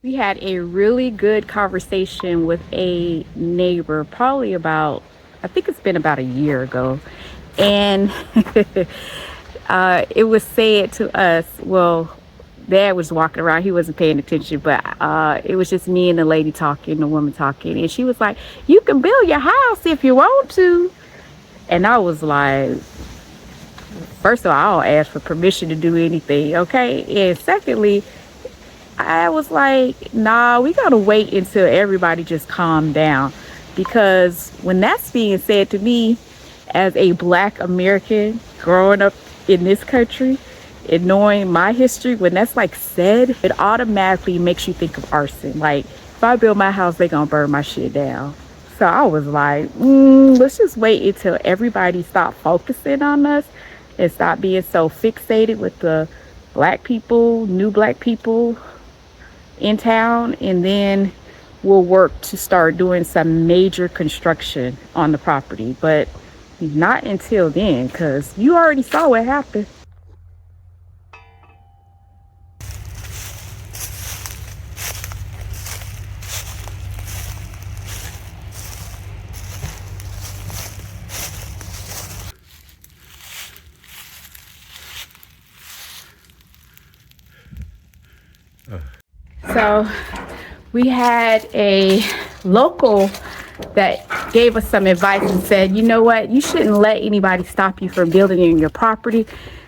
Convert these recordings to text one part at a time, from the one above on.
We had a really good conversation with a neighbor, probably about, I think it's been about a year ago. And it was said to us, well, Dad was walking around, he wasn't paying attention, but it was just me and the lady talking, the woman talking. And she was like, you can build your house if you want to. And I was like, first of all, I don't ask for permission to do anything, okay? And secondly, I was like, nah, we gotta wait until everybody just calm down. Because when that's being said to me as a Black American growing up in this country and knowing my history, when that's like said, it automatically makes you think of arson. Like, if I build my house, they gonna burn my shit down. So I was like, let's just wait until everybody stop focusing on us and stop being so fixated with the Black people, new Black people in town, and then we'll work to start doing some major construction on the property. But not until then, because you already saw what happened. So we had a local that gave us some advice and said, you know what, you shouldn't let anybody stop you from building in your property.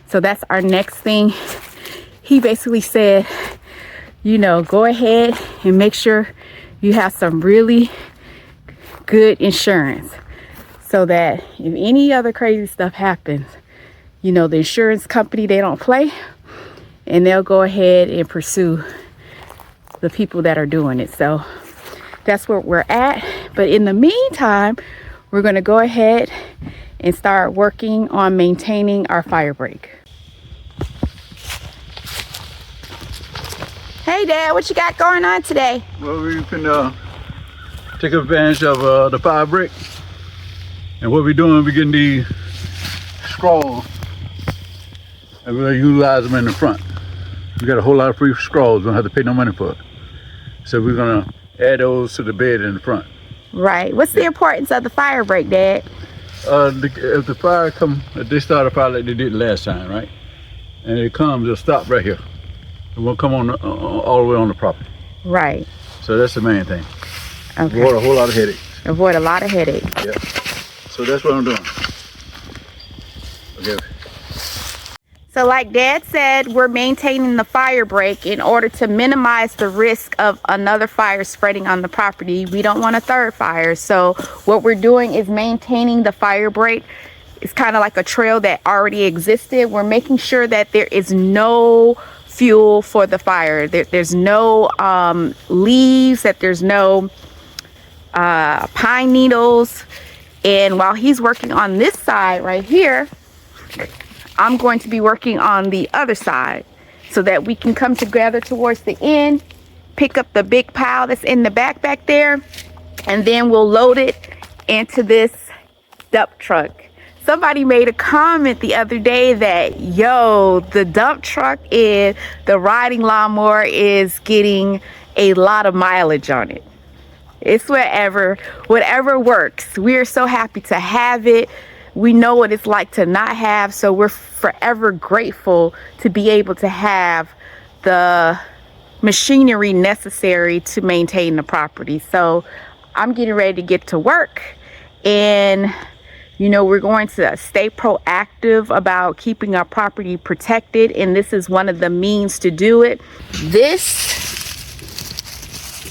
So that's our next thing. He basically said, you know, go ahead and make sure you have some really good insurance so that if any other crazy stuff happens, you know, the insurance company, they don't play, and they'll go ahead and pursue the people that are doing it. So that's where we're at. But in the meantime, we're going to go ahead and start working on maintaining our Firebreak. Hey Dad, what you got going on today? Well, we can take advantage of the Firebreak. And what we're doing, we're getting these scrolls and we'll utilize them in the front. We got a whole lot of free scrolls, we don't have to pay no money for it. So we're gonna add those to the bed in the front. Right. What's the importance of the Firebreak, Dad? If the fire come, if they start a fire like they did last time, right? And it comes, it'll stop right here. It won't come on all the way on the property. Right. So that's the main thing. Okay. Avoid a whole lot of headaches. Avoid a lot of headaches. Yeah. So that's what I'm doing. Okay. So like Dad said, we're maintaining the Firebreak in order to minimize the risk of another fire spreading on the property. We don't want a third fire. So what we're doing is maintaining the Firebreak. It's kind of like a trail that already existed. We're making sure that there is no fuel for the fire. There's no leaves, that there's no pine needles. And while he's working on this side right here, I'm going to be working on the other side so that we can come together towards the end, pick up the big pile that's in the back there, and then we'll load it into this dump truck. Somebody made a comment the other day that, yo, the dump truck and the riding lawnmower is getting a lot of mileage on it. It's whatever works. We are so happy to have it. We know what it's like to not have, so we're forever grateful to be able to have the machinery necessary to maintain the property. So I'm getting ready to get to work, and you know, we're going to stay proactive about keeping our property protected, and this is one of the means to do it. This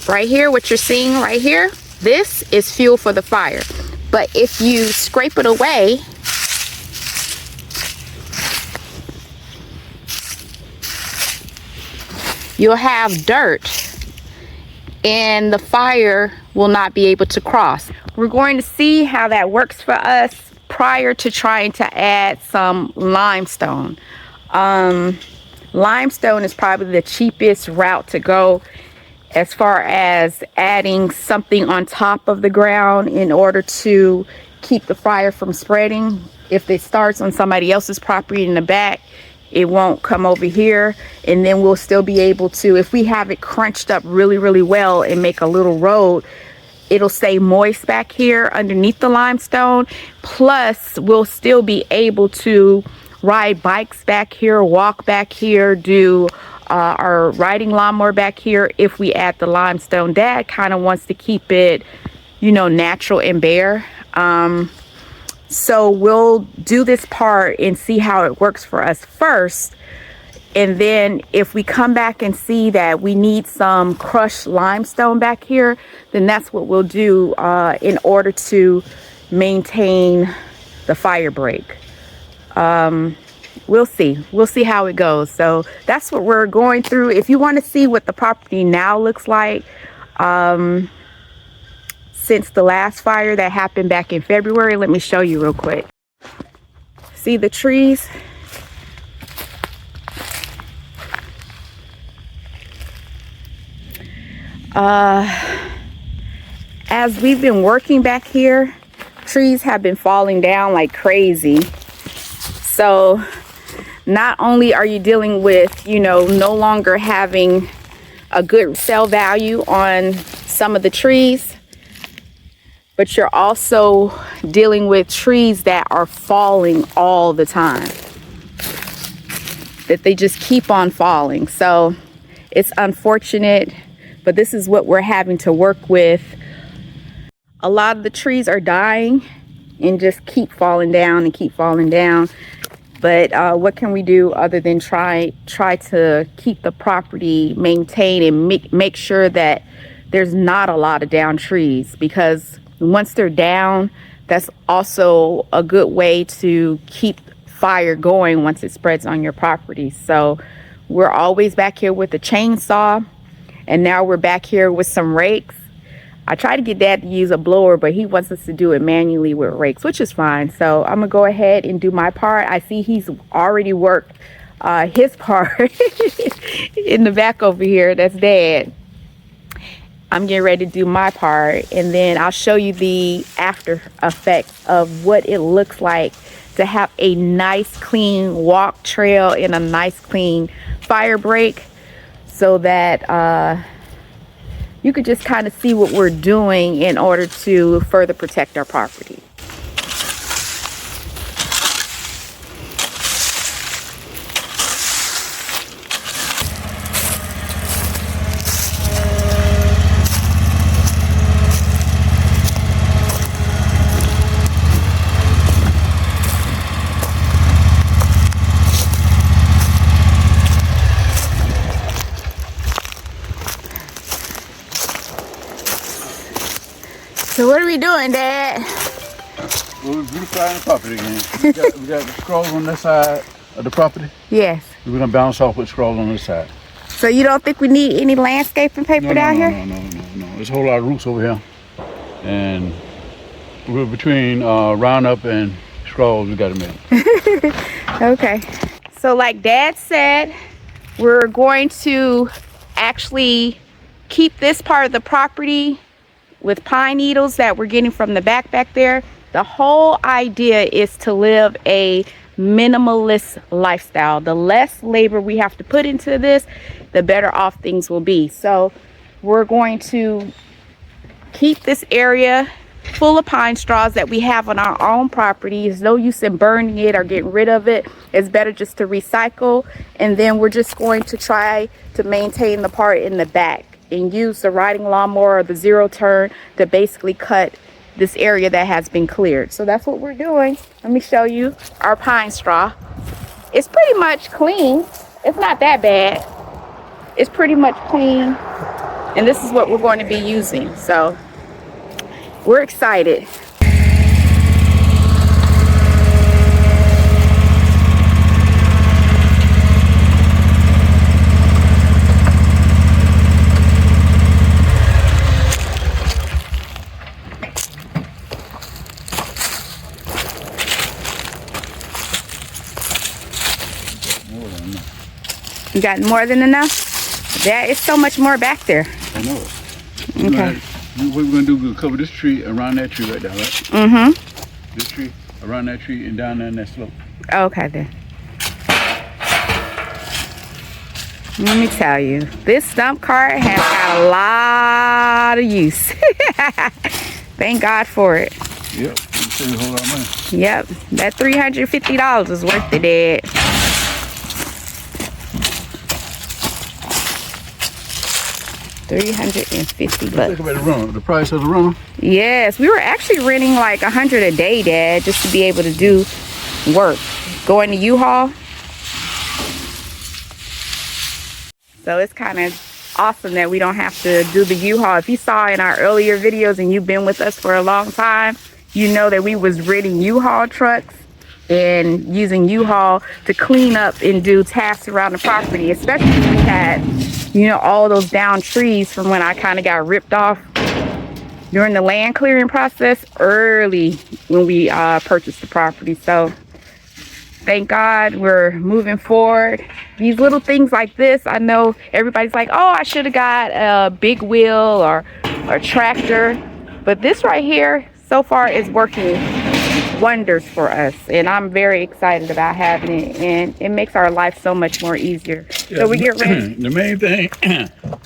right here, what you're seeing right here, this is fuel for the fire. But if you scrape it away, you'll have dirt and the fire will not be able to cross. We're going to see how that works for us prior to trying to add some limestone. Limestone is probably the cheapest route to go as far as adding something on top of the ground in order to keep the fire from spreading. If it starts on somebody else's property in the back, it won't come over here, and then we'll still be able to, if we have it crunched up really well and make a little road, it'll stay moist back here underneath the limestone. Plus we'll still be able to ride bikes back here, walk back here, do our riding lawnmower back here if we add the limestone. Dad kind of wants to keep it, you know, natural and bare. So we'll do this part and see how it works for us first. And then if we come back and see that we need some crushed limestone back here, then that's what we'll do in order to maintain the Firebreak. We'll see how it goes. So that's what we're going through. If you want to see what the property now looks like, since the last fire that happened back in February, let me show you real quick. See the trees? As we've been working back here, trees have been falling down like crazy. So not only are you dealing with, you know, no longer having a good sell value on some of the trees, but you're also dealing with trees that are falling all the time, that they just keep on falling. So it's unfortunate, but this is what we're having to work with. A lot of the trees are dying and just keep falling down and keep falling down. But what can we do other than try to keep the property maintained and make sure that there's not a lot of down trees, because once they're down, that's also a good way to keep fire going once it spreads on your property. So we're always back here with a chainsaw, and now we're back here with some rakes. I tried to get Dad to use a blower, but he wants us to do it manually with rakes, which is fine. So I'm gonna go ahead and do my part. I see he's already worked his part in the back over here. That's Dad. I'm getting ready to do my part, and then I'll show you the after effects of what it looks like to have a nice clean walk trail and a nice clean fire break, so that you could just kind of see what we're doing in order to further protect our property. So what are we doing, Dad? Well, we're beautifying the property again. We got the scrolls on this side of the property. Yes. We're gonna bounce off with scrolls on this side. So you don't think we need any landscaping paper down here? No. There's a whole lot of roots over here. And we're between Roundup and scrolls, we got to make. Okay. So like Dad said, we're going to actually keep this part of the property with pine needles that we're getting from the back there. The whole idea is to live a minimalist lifestyle. The less labor we have to put into this, the better off things will be. So we're going to keep this area full of pine straws that we have on our own property. There's no use in burning it or getting rid of it. It's better just to recycle. And then we're just going to try to maintain the part in the back and use the riding lawnmower or the zero turn to basically cut this area that has been cleared. So that's what we're doing. Let me show you our pine straw. It's pretty much clean. It's not that bad. It's pretty much clean. And this is what we're going to be using. So we're excited. You got more than enough? There is so much more back there. I know. Okay. What we're gonna do, we'll cover this tree around that tree right there, right? Mm-hmm. This tree, around that tree, and down there in that slope. Okay then. Let me tell you, this dump cart has got a lot of use. Thank God for it. Yep. Save a whole lot of money. Yep, that $350 is worth it, Dad. $350. Think about the rental. The price of the rental. Yes, we were actually renting like $100 a day, Dad, just to be able to do work. Going to U-Haul. So it's kind of awesome that we don't have to do the U-Haul. If you saw in our earlier videos and you've been with us for a long time, you know that we was renting U-Haul trucks and using U-Haul to clean up and do tasks around the property, especially when we had, you know, all those down trees from when I kind of got ripped off during the land clearing process early when we purchased the property. So thank God we're moving forward. These little things like this, I know everybody's like, oh, I should have got a big wheel or a tractor, but this right here so far is working wonders for us, and I'm very excited about having it, and it makes our life so much more easier. Yeah, So we get ready. The main thing,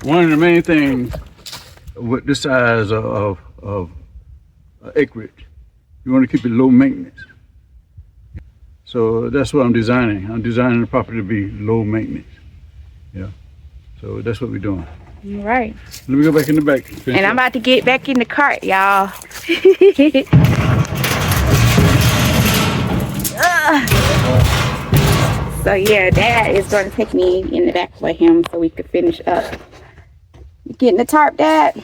one of the main things with this size of acreage, you want to keep it low maintenance. So that's what I'm designing. I'm designing the property to be low maintenance. Yeah. So that's what we're doing. All right. Let me go back in the back. And I'm about to get back in the cart, y'all. So yeah, Dad is going to take me in the back for him so we could finish up. You getting the tarp, Dad?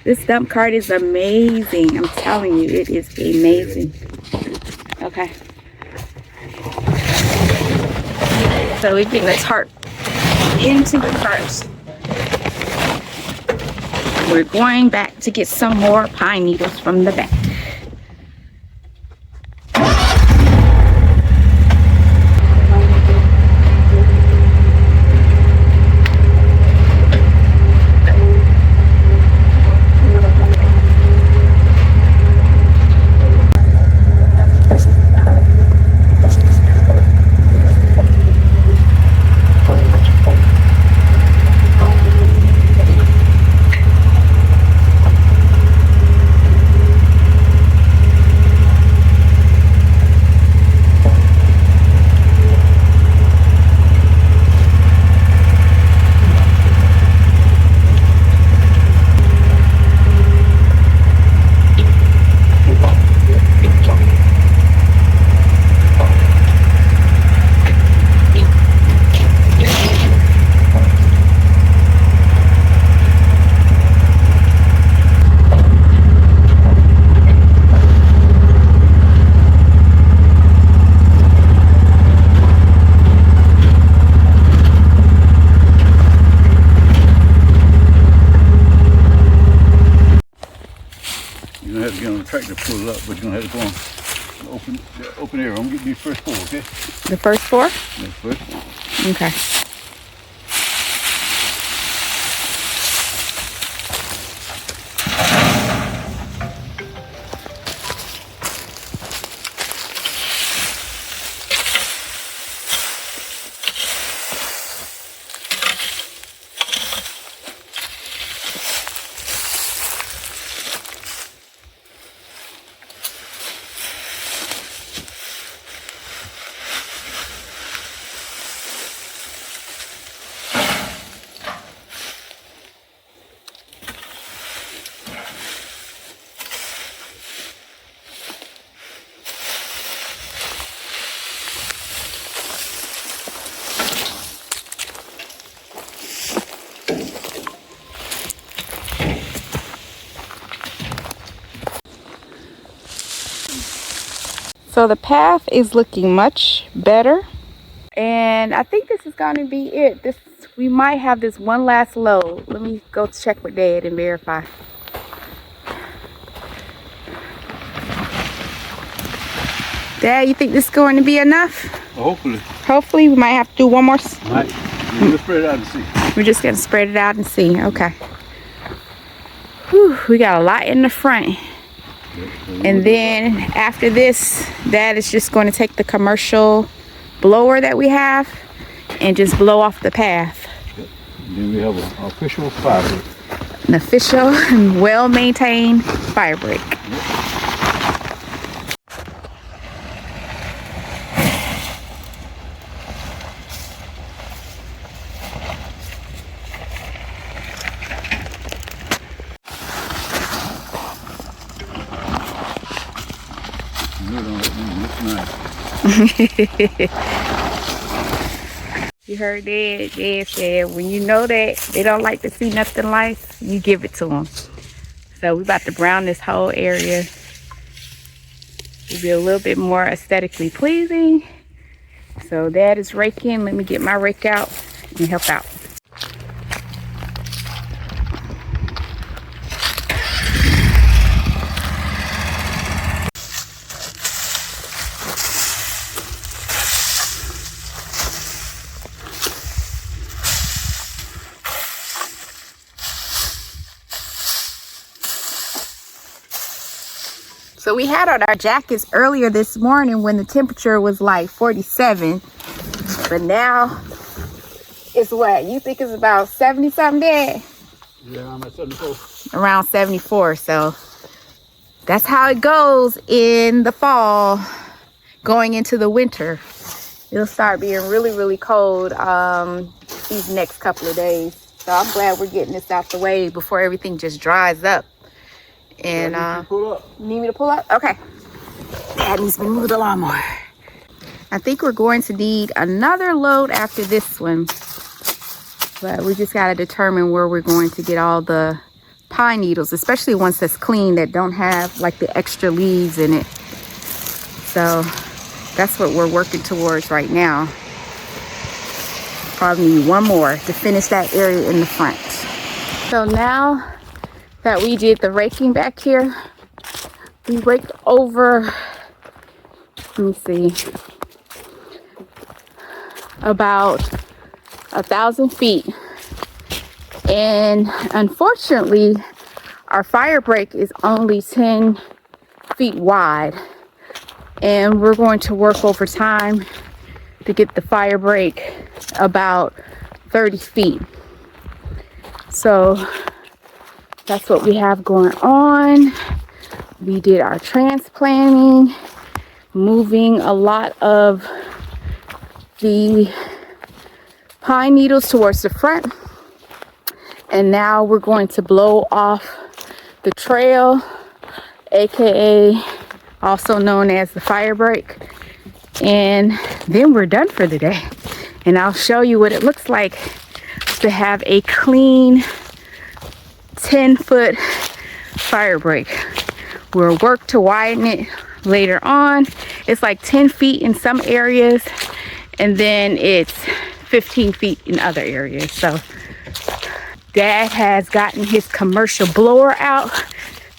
This dump cart is amazing. I'm telling you, it is amazing. Okay. So we're getting the tarp into the cart. We're going back to get some more pine needles from the back. Tractor pull up, but you're gonna have to go on open area. I'm gonna get these first four, okay? The first four? The first four. Okay. So the path is looking much better, and I think this is going to be it. We might have this one last load. Let me go check with Dad and verify. Dad, you think this is going to be enough? Hopefully. Hopefully, we might have to do one more. Right. We'll spread it out and see. We're just going to spread it out and see. Okay. Whew, we got a lot in the front. And then after this, Dad is just going to take the commercial blower that we have and just blow off the path. And then we have an official Firebreak. An official and well-maintained fire break. You heard that? Dad said when you know that they don't like to see nothing nice, you give it to them. So we're about to brown this whole area to be a little bit more aesthetically pleasing. So Dad is raking. Let me get my rake out and help out. So we had on our jackets earlier this morning when the temperature was like 47, but now it's what? You think it's about 70 something, Dad? Yeah, I'm at 74. Around 74. So that's how it goes in the fall, going into the winter. It'll start being really, really cold these next couple of days. So I'm glad we're getting this out the way before everything just dries up. And need me to pull up? Okay. Dad needs me to move the lawnmower. I think we're going to need another load after this one, but we just got to determine where we're going to get all the pine needles, especially ones that's clean, that don't have like the extra leaves in it. So that's what we're working towards right now. Probably need one more to finish that area in the front. So now that we did the raking back here, we raked over, let me see, about 1,000 feet. And unfortunately, our fire break is only 10 feet wide. And we're going to work overtime to get the fire break about 30 feet. So that's what we have going on. We did our transplanting, moving a lot of the pine needles towards the front. And now we're going to blow off the trail, aka also known as the fire break. And then we're done for the day. And I'll show you what it looks like to have a clean 10-foot fire break. We'll work to widen it later on. It's like 10 feet in some areas, and then it's 15 feet in other areas. So Dad has gotten his commercial blower out.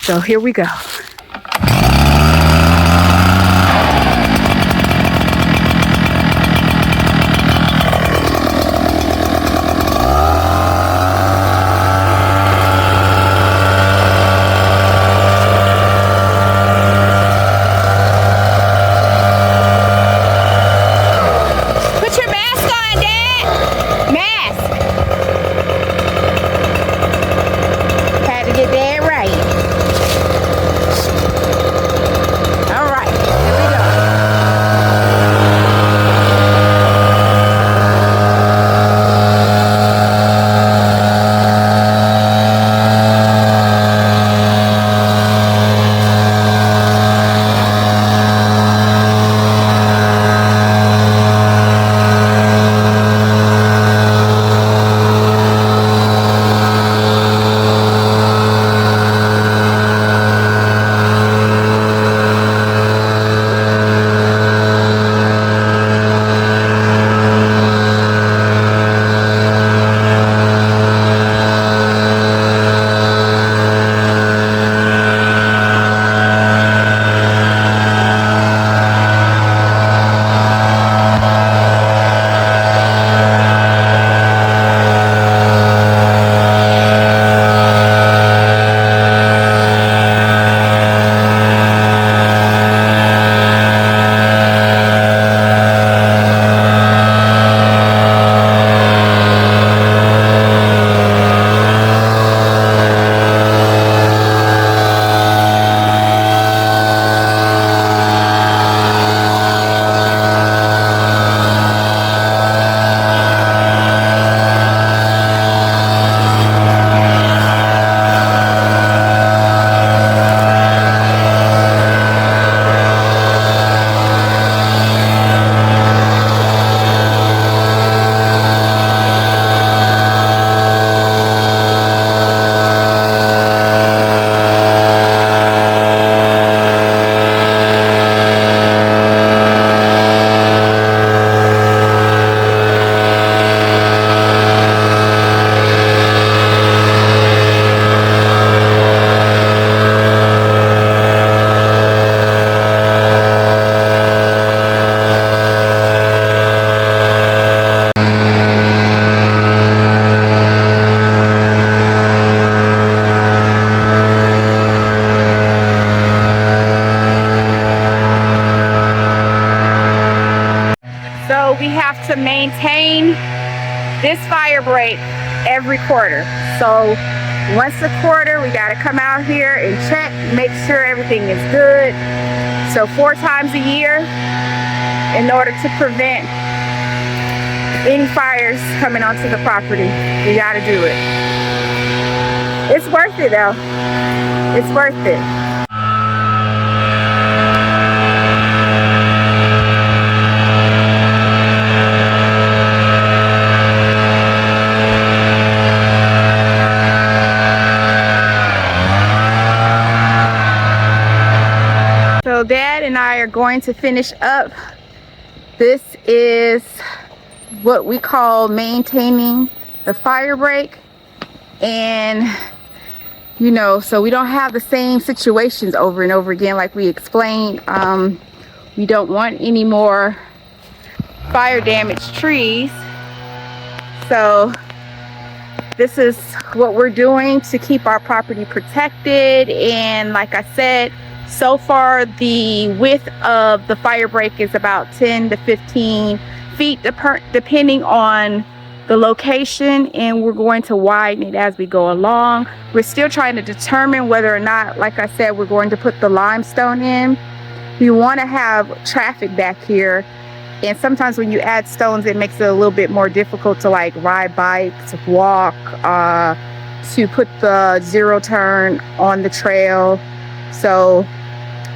So here we go. to maintain this fire break every quarter. So once a quarter, we got to come out here and check, make sure everything is good. So 4 times a year in order to prevent any fires coming onto the property. We got to do it. It's worth it though. It's worth it. So Dad and I are going to finish up. This is what we call maintaining the fire break. And you know, so we don't have the same situations over and over again like we explained. We don't want any more fire damaged trees. So this is what we're doing to keep our property protected. And like I said, so far the width of the fire break is about 10 to 15 feet depending on the location, and we're going to widen it as we go along. We're still trying to determine whether or not, like I said, we're going to put the limestone in. We want to have traffic back here, and sometimes when you add stones it makes it a little bit more difficult to like ride bikes, walk, to put the zero turn on the trail. So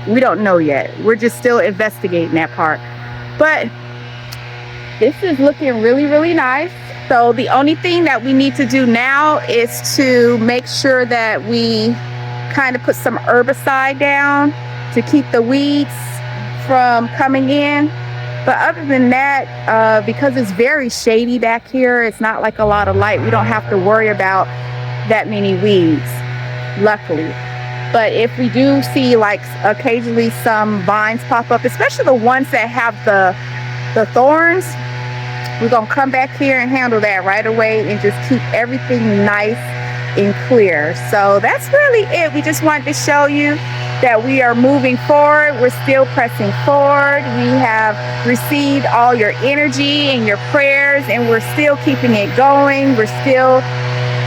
we don't know yet. We're just still investigating that part. But this is looking really, really nice. So the only thing that we need to do now is to make sure that we kind of put some herbicide down to keep the weeds from coming in. But other than that, because it's very shady back here, it's not like a lot of light, we don't have to worry about that many weeds, luckily. But if we do see like occasionally some vines pop up, especially the ones that have the thorns, we're gonna come back here and handle that right away and just keep everything nice and clear. So that's really it. We just wanted to show you that we are moving forward. We're still pressing forward. We have received all your energy and your prayers, and we're still keeping it going. We're still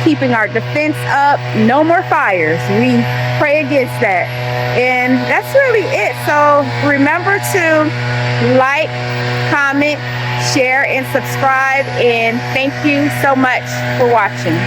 keeping our defense up. No more fires. We pray against that. And that's really it. So remember to like, comment, share, and subscribe. And thank you so much for watching.